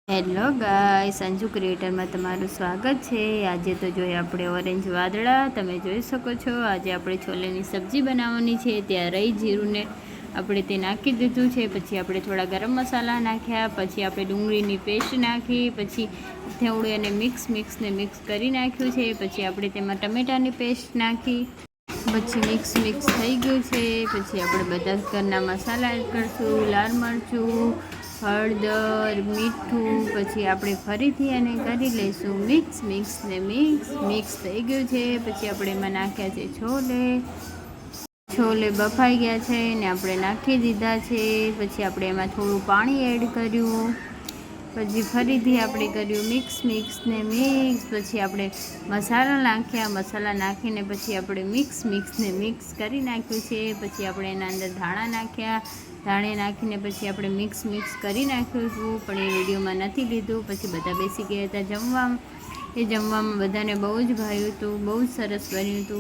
Hello guys, Anju ક્રિએટરમાં તમારું સ્વાગત છે। આજે તો જોઈએ આપણે ઓરેન્જ વાદળા। તમે જોઈ શકો છો આજે આપણે છોલેની સબ્જી બનાવવાની છે। ત્યાં રહી જીરુંને આપણે તે નાખી દીધું છે। પછી આપણે થોડા ગરમ મસાલા નાખ્યા, પછી આપણે ડુંગળીની પેસ્ટ નાખી, પછી થોડું એને મિક્સ કરી નાખ્યું છે। પછી આપણે તેમાં ટમેટાની પેસ્ટ નાખી, પછી મિક્સ થઈ ગયું છે। પછી આપણે બધા ઘરના મસાલા એડ કરીશું, લાલ મરચું, હળદર, મીઠું। પછી આપણે ફરીથી એને કરી લઈશું મિક્સ થઈ ગયું છે। પછી આપણે એમાં નાખ્યા છે છોલે બફાઈ ગયા છે ને આપણે નાખી દીધા છે। પછી આપણે એમાં થોડું પાણી એડ કર્યું, પછી ફરીથી આપણે કર્યું મિક્સ। પછી આપણે મસાલા નાખીને પછી આપણે મિક્સ કરી નાખ્યું છે। પછી આપણે એના અંદર ધાણા નાખીને પછી આપણે મિક્સ કરી નાખ્યું હતું, પણ એ વિડીયોમાં નથી લીધું। પછી બધા બેસી ગયા હતા જમવામાં। એ જમવામાં બધાને બહુ જ ભાવ્યું હતું, બહુ જ સરસ બન્યું હતું।